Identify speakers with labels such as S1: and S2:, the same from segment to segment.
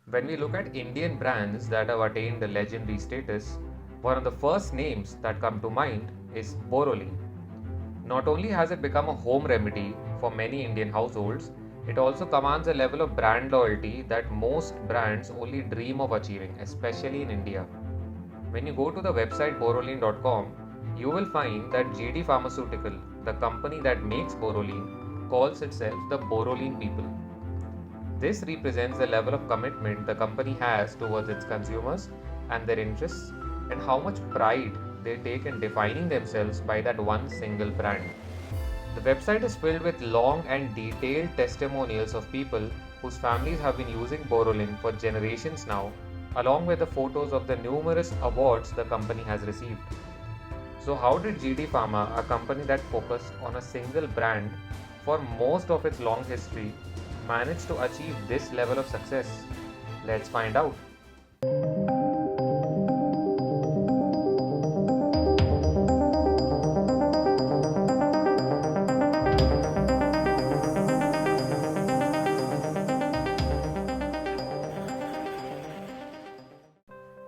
S1: When we look at Indian brands that have attained the legendary status, one of the first names that come to mind is Borolin. Not only has it become a home remedy for many Indian households, it also commands a level of brand loyalty that most brands only dream of achieving, especially in India. When you go to the website borolin.com, you will find that GD Pharmaceutical, the company that makes Borolin, calls itself the Borolin people. This represents the level of commitment the company has towards its consumers and their interests, and how much pride they take in defining themselves by that one single brand. The website is filled with long and detailed testimonials of people whose families have been using Borolin for generations now, along with the photos of the numerous awards the company has received. So, how did GD Pharma, a company that focused on a single brand for most of its long history, manage to achieve this level of success? Let's find out.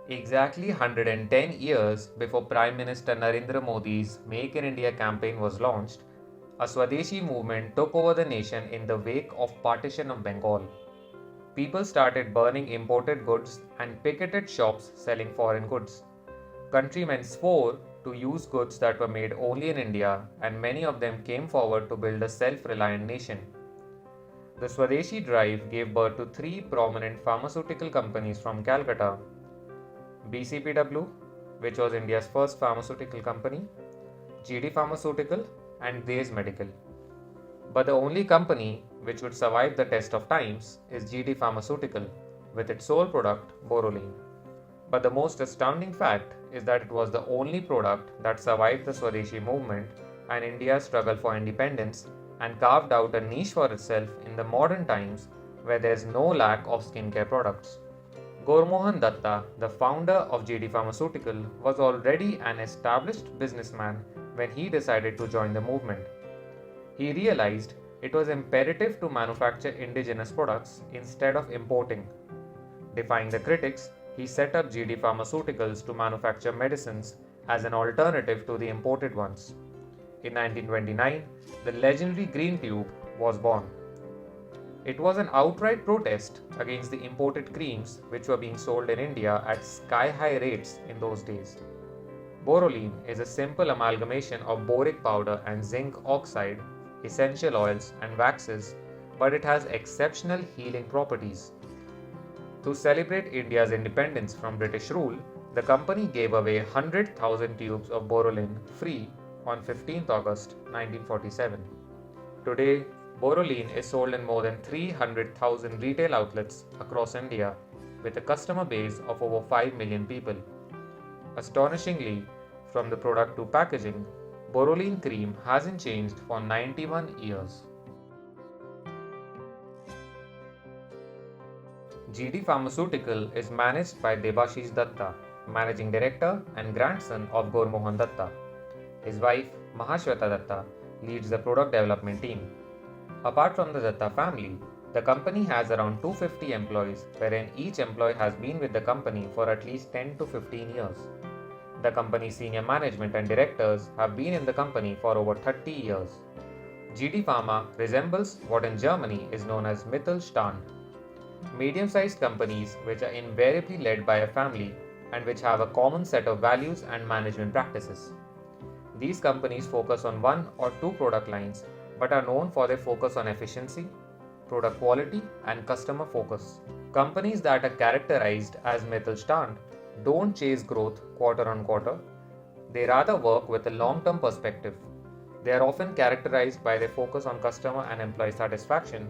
S1: Exactly 110 years before Prime Minister Narendra Modi's Make in India campaign was launched, a Swadeshi movement took over the nation in the wake of partition of Bengal. People started burning imported goods and picketed shops selling foreign goods. Countrymen swore to use goods that were made only in India, and many of them came forward to build a self reliant nation. The Swadeshi drive gave birth to three prominent pharmaceutical companies from Calcutta: BCPW, which was India's first pharmaceutical company, GD Pharmaceutical, and Days Medical. But the only company which would survive the test of times is GD Pharmaceutical, with its sole product, Borolene. But the most astounding fact is that it was the only product that survived the Swadeshi movement and India's struggle for independence and carved out a niche for itself in the modern times where there is no lack of skincare products. Gurmohan Datta, the founder of GD Pharmaceutical, was already an established businessman when he decided to join the movement. He realized it was imperative to manufacture indigenous products instead of importing. Defying the critics, he set up GD Pharmaceuticals to manufacture medicines as an alternative to the imported ones. In 1929, the legendary Green Tube was born. It was an outright protest against the imported creams which were being sold in India at sky high rates in those days. Borolene is a simple amalgamation of boric powder and zinc oxide, essential oils, and waxes, but it has exceptional healing properties. To celebrate India's independence from British rule, the company gave away 100,000 tubes of Borolene free on 15th August 1947. Today, Borolene is sold in more than 300,000 retail outlets across India with a customer base of over 5 million people. Astonishingly, from the product to packaging, Borolene cream hasn't changed for 91 years. GD Pharmaceutical is managed by Debashish Datta, Managing Director and grandson of Gurmohan Datta. His wife, Mahashweta Datta, leads the product development team. Apart from the Datta family, the company has around 250 employees, wherein each employee has been with the company for at least 10 to 15 years. The company's senior management and directors have been in the company for over 30 years. GD Pharma resembles what in Germany is known as Mittelstand, medium-sized companies which are invariably led by a family and which have a common set of values and management practices. These companies focus on one or two product lines but are known for their focus on efficiency, product quality, and customer focus. Companies that are characterized as Mittelstand don't chase growth quarter on quarter, they rather work with a long term perspective. They are often characterized by their focus on customer and employee satisfaction,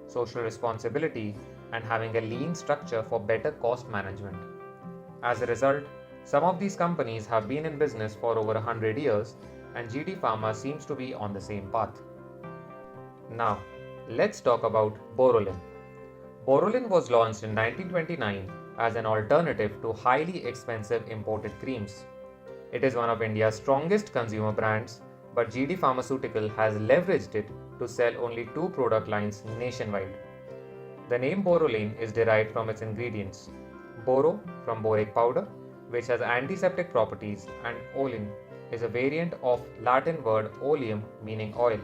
S1: social responsibility, and having a lean structure for better cost management. As a result, some of these companies have been in business for over 100 years, and GD Pharma seems to be on the same path. Now, let's talk about Borolin. Borolin was launched in 1929 as an alternative to highly expensive imported creams. It is one of India's strongest consumer brands, but GD Pharmaceutical has leveraged it to sell only two product lines nationwide. The name Borolene is derived from its ingredients. Boro from boric powder, which has antiseptic properties, and olein is a variant of Latin word oleum meaning oil.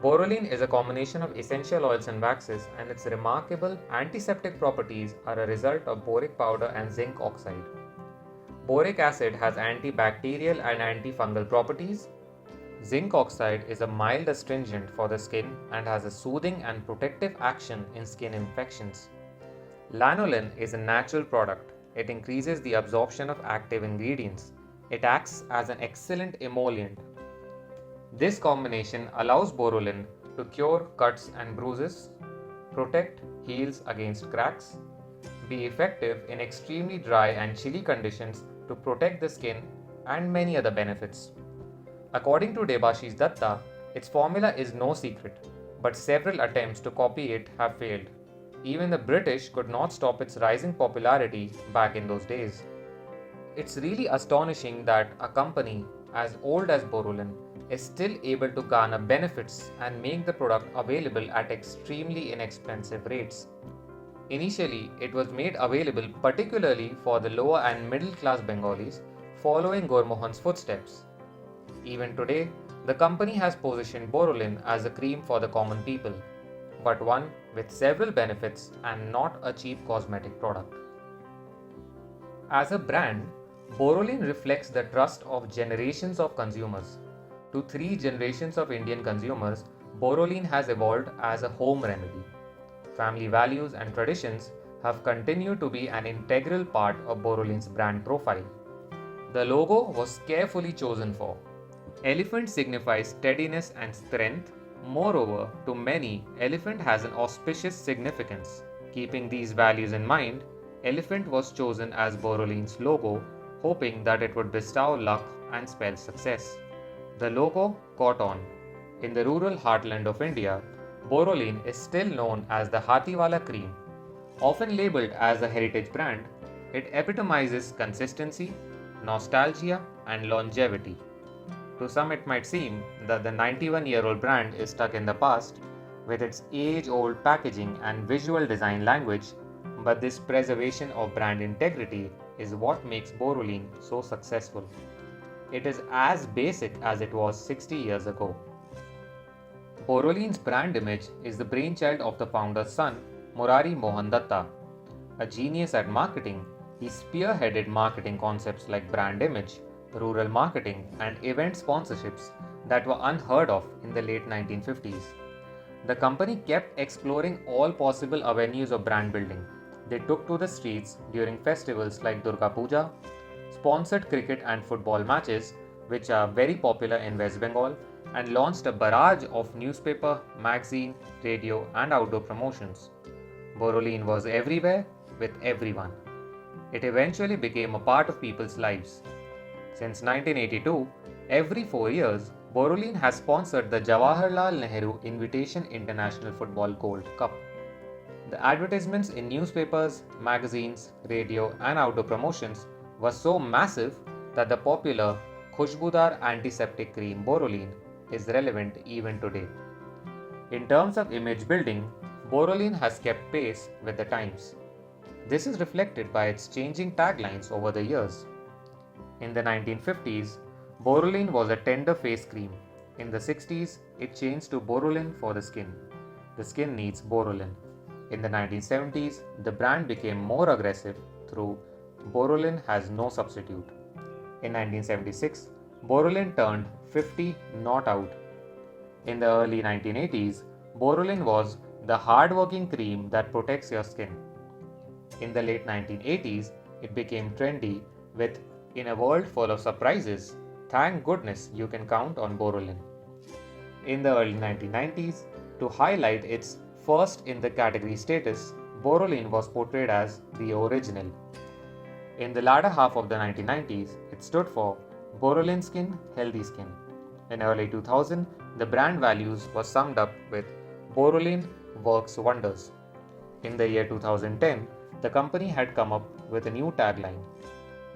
S1: Borolene is a combination of essential oils and waxes, and its remarkable antiseptic properties are a result of boric powder and zinc oxide. Boric acid has antibacterial and antifungal properties. Zinc oxide is a mild astringent for the skin and has a soothing and protective action in skin infections. Lanolin is a natural product. It increases the absorption of active ingredients. It acts as an excellent emollient. This combination allows Borolene to cure cuts and bruises, protect heals against cracks, be effective in extremely dry and chilly conditions to protect the skin, and many other benefits. According to Debashish Datta, its formula is no secret, but several attempts to copy it have failed. Even the British could not stop its rising popularity back in those days. It's really astonishing that a company as old as Borolene is still able to garner benefits and make the product available at extremely inexpensive rates. Initially, it was made available particularly for the lower and middle class Bengalis, following Gurmohan's footsteps. Even today, the company has positioned Borolene as a cream for the common people, but one with several benefits and not a cheap cosmetic product. As a brand, Borolene reflects the trust of generations of consumers. To three generations of Indian consumers, Borolene has evolved as a home remedy. Family values and traditions have continued to be an integral part of Borolene's brand profile. The logo was carefully chosen for. Elephant signifies steadiness and strength. Moreover, to many, elephant has an auspicious significance. Keeping these values in mind, elephant was chosen as Borolene's logo, hoping that it would bestow luck and spell success. The logo caught on. In the rural heartland of India, Borolene is still known as the Hathiwala cream. Often labeled as a heritage brand, it epitomizes consistency, nostalgia, and longevity. To some, it might seem that the 91-year-old brand is stuck in the past with its age-old packaging and visual design language, but this preservation of brand integrity is what makes Borolene so successful. It is as basic as it was 60 years ago. Borolene's brand image is the brainchild of the founder's son, Murari Mohan Datta. A genius at marketing, he spearheaded marketing concepts like brand image, rural marketing, and event sponsorships that were unheard of in the late 1950s. The company kept exploring all possible avenues of brand building. They took to the streets during festivals like Durga Puja, sponsored cricket and football matches, which are very popular in West Bengal, and launched a barrage of newspaper, magazine, radio, and outdoor promotions. Borolene was everywhere with everyone. It eventually became a part of people's lives. Since 1982, every 4 years, Borolene has sponsored the Jawaharlal Nehru Invitation International Football Gold Cup. The advertisements in newspapers, magazines, radio, and outdoor promotions were so massive that the popular Khushbudar antiseptic cream Borolene is relevant even today. In terms of image building, Borolene has kept pace with the times. This is reflected by its changing taglines over the years. In the 1950s, Borolene was a tender face cream. In the 60s, it changed to Borolene for the skin. The skin needs Borolene. In the 1970s, the brand became more aggressive through Borolene has no substitute. In 1976, Borolene turned 50 not out. In the early 1980s, Borolene was the hard-working cream that protects your skin. In the late 1980s, it became trendy with "In a world full of surprises, thank goodness you can count on Borolene." In the early 1990s, to highlight its first in the category status, Borolene was portrayed as the original. In the latter half of the 1990s, it stood for Borolene Skin, Healthy Skin. In early 2000, the brand values were summed up with Borolene Works Wonders. In the year 2010, the company had come up with a new tagline,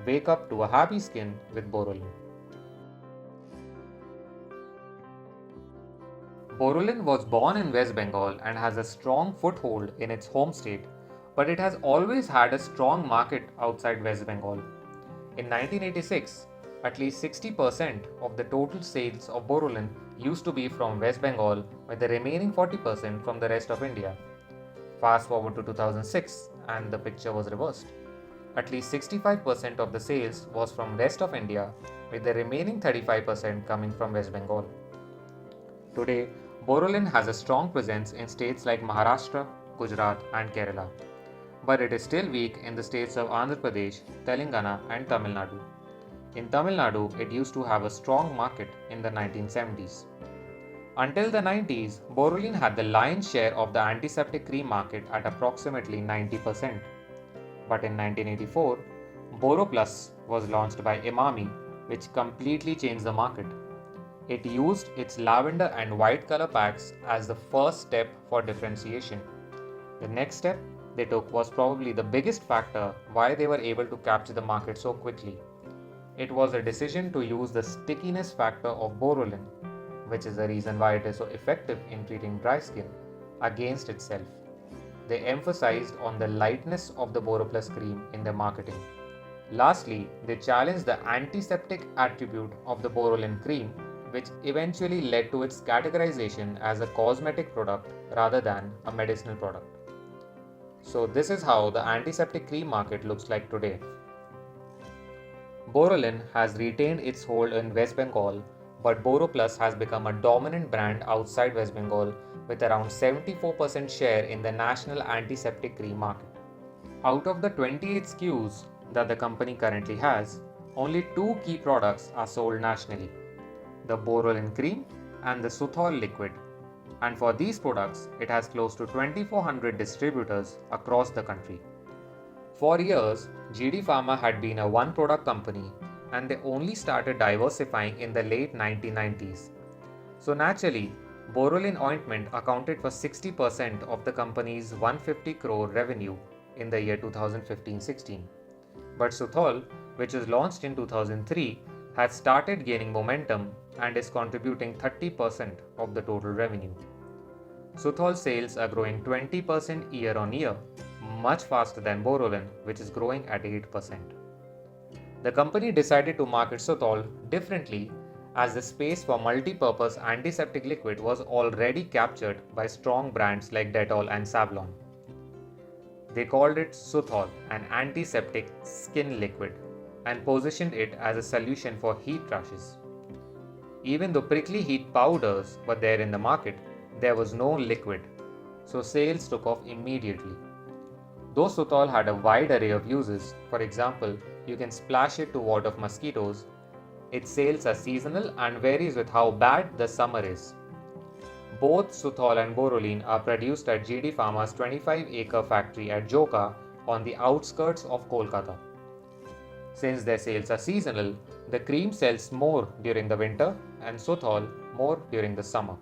S1: Wake up to a happy skin with Borolene. Borolin was born in West Bengal and has a strong foothold in its home state, but it has always had a strong market outside West Bengal. In 1986, at least 60% of the total sales of Borolin used to be from West Bengal, with the remaining 40% from the rest of India. Fast forward to 2006, and the picture was reversed. At least 65% of the sales was from rest of India, with the remaining 35% coming from West Bengal. Today, Borolin has a strong presence in states like Maharashtra, Gujarat, and Kerala, but it is still weak in the states of Andhra Pradesh, Telangana, and Tamil Nadu. In Tamil Nadu, it used to have a strong market in the 1970s. Until the 90s, Borolin had the lion's share of the antiseptic cream market at approximately 90%. But in 1984, BoroPlus was launched by Emami, which completely changed the market. It used its lavender and white color packs as the first step for differentiation. The next step they took was probably the biggest factor why they were able to capture the market so quickly. It was a decision to use the stickiness factor of Borolin, which is the reason why it is so effective in treating dry skin, against itself. They emphasized on the lightness of the BoroPlus cream in their marketing. Lastly, they challenged the antiseptic attribute of the Borolin cream, which eventually led to its categorization as a cosmetic product rather than a medicinal product. So this is how the antiseptic cream market looks like today. Borolin has retained its hold in West Bengal, but BoroPlus has become a dominant brand outside West Bengal with around 74% share in the national antiseptic cream market. Out of the 28 SKUs that the company currently has, only two key products are sold nationally: the Borolin cream and the Suthol liquid. And for these products, it has close to 2,400 distributors across the country. For years, GD Pharma had been a one product company, and they only started diversifying in the late 1990s. So naturally, Borolin ointment accounted for 60% of the company's 150 crore revenue in the year 2015-16. But Suthol, which was launched in 2003, has started gaining momentum and is contributing 30% of the total revenue. Suthol sales are growing 20% year on year, much faster than Borolin, which is growing at 8%. The company decided to market Suthol differently, as the space for multi-purpose antiseptic liquid was already captured by strong brands like Dettol and Savlon. They called it Suthol, an antiseptic skin liquid, and positioned it as a solution for heat rashes. Even though prickly heat powders were there in the market, there was no liquid, so sales took off immediately. Though Suthol had a wide array of uses, for example, you can splash it to ward off mosquitoes, its sales are seasonal and varies with how bad the summer is. Both Suthol and Borolin are produced at GD Pharma's 25-acre factory at Joka on the outskirts of Kolkata. Since their sales are seasonal, the cream sells more during the winter and Suthol more during the summer.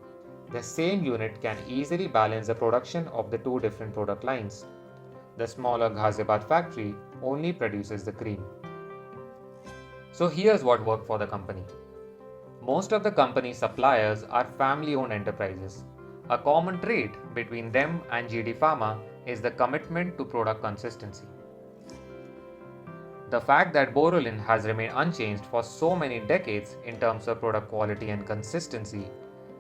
S1: The same unit can easily balance the production of the two different product lines. The smaller Ghaziabad factory only produces the cream. So here's what worked for the company. Most of the company's suppliers are family-owned enterprises. A common trait between them and GD Pharma is the commitment to product consistency. The fact that Borolin has remained unchanged for so many decades in terms of product quality and consistency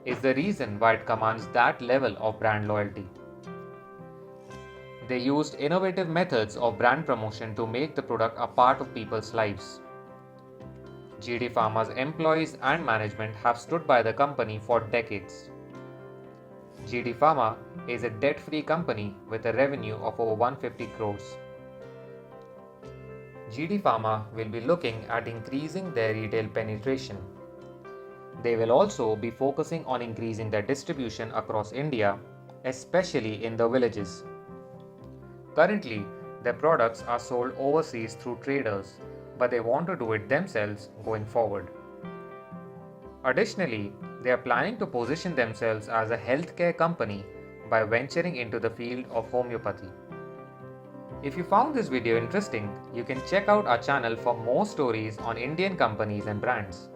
S1: is the reason why it commands that level of brand loyalty. They used innovative methods of brand promotion to make the product a part of people's lives. GD Pharma's employees and management have stood by the company for decades. GD Pharma is a debt-free company with a revenue of over 150 crores. GD Pharma will be looking at increasing their retail penetration. They will also be focusing on increasing their distribution across India, especially in the villages. Currently, their products are sold overseas through traders, but they want to do it themselves going forward. Additionally, they are planning to position themselves as a healthcare company by venturing into the field of homeopathy. If you found this video interesting, you can check out our channel for more stories on Indian companies and brands.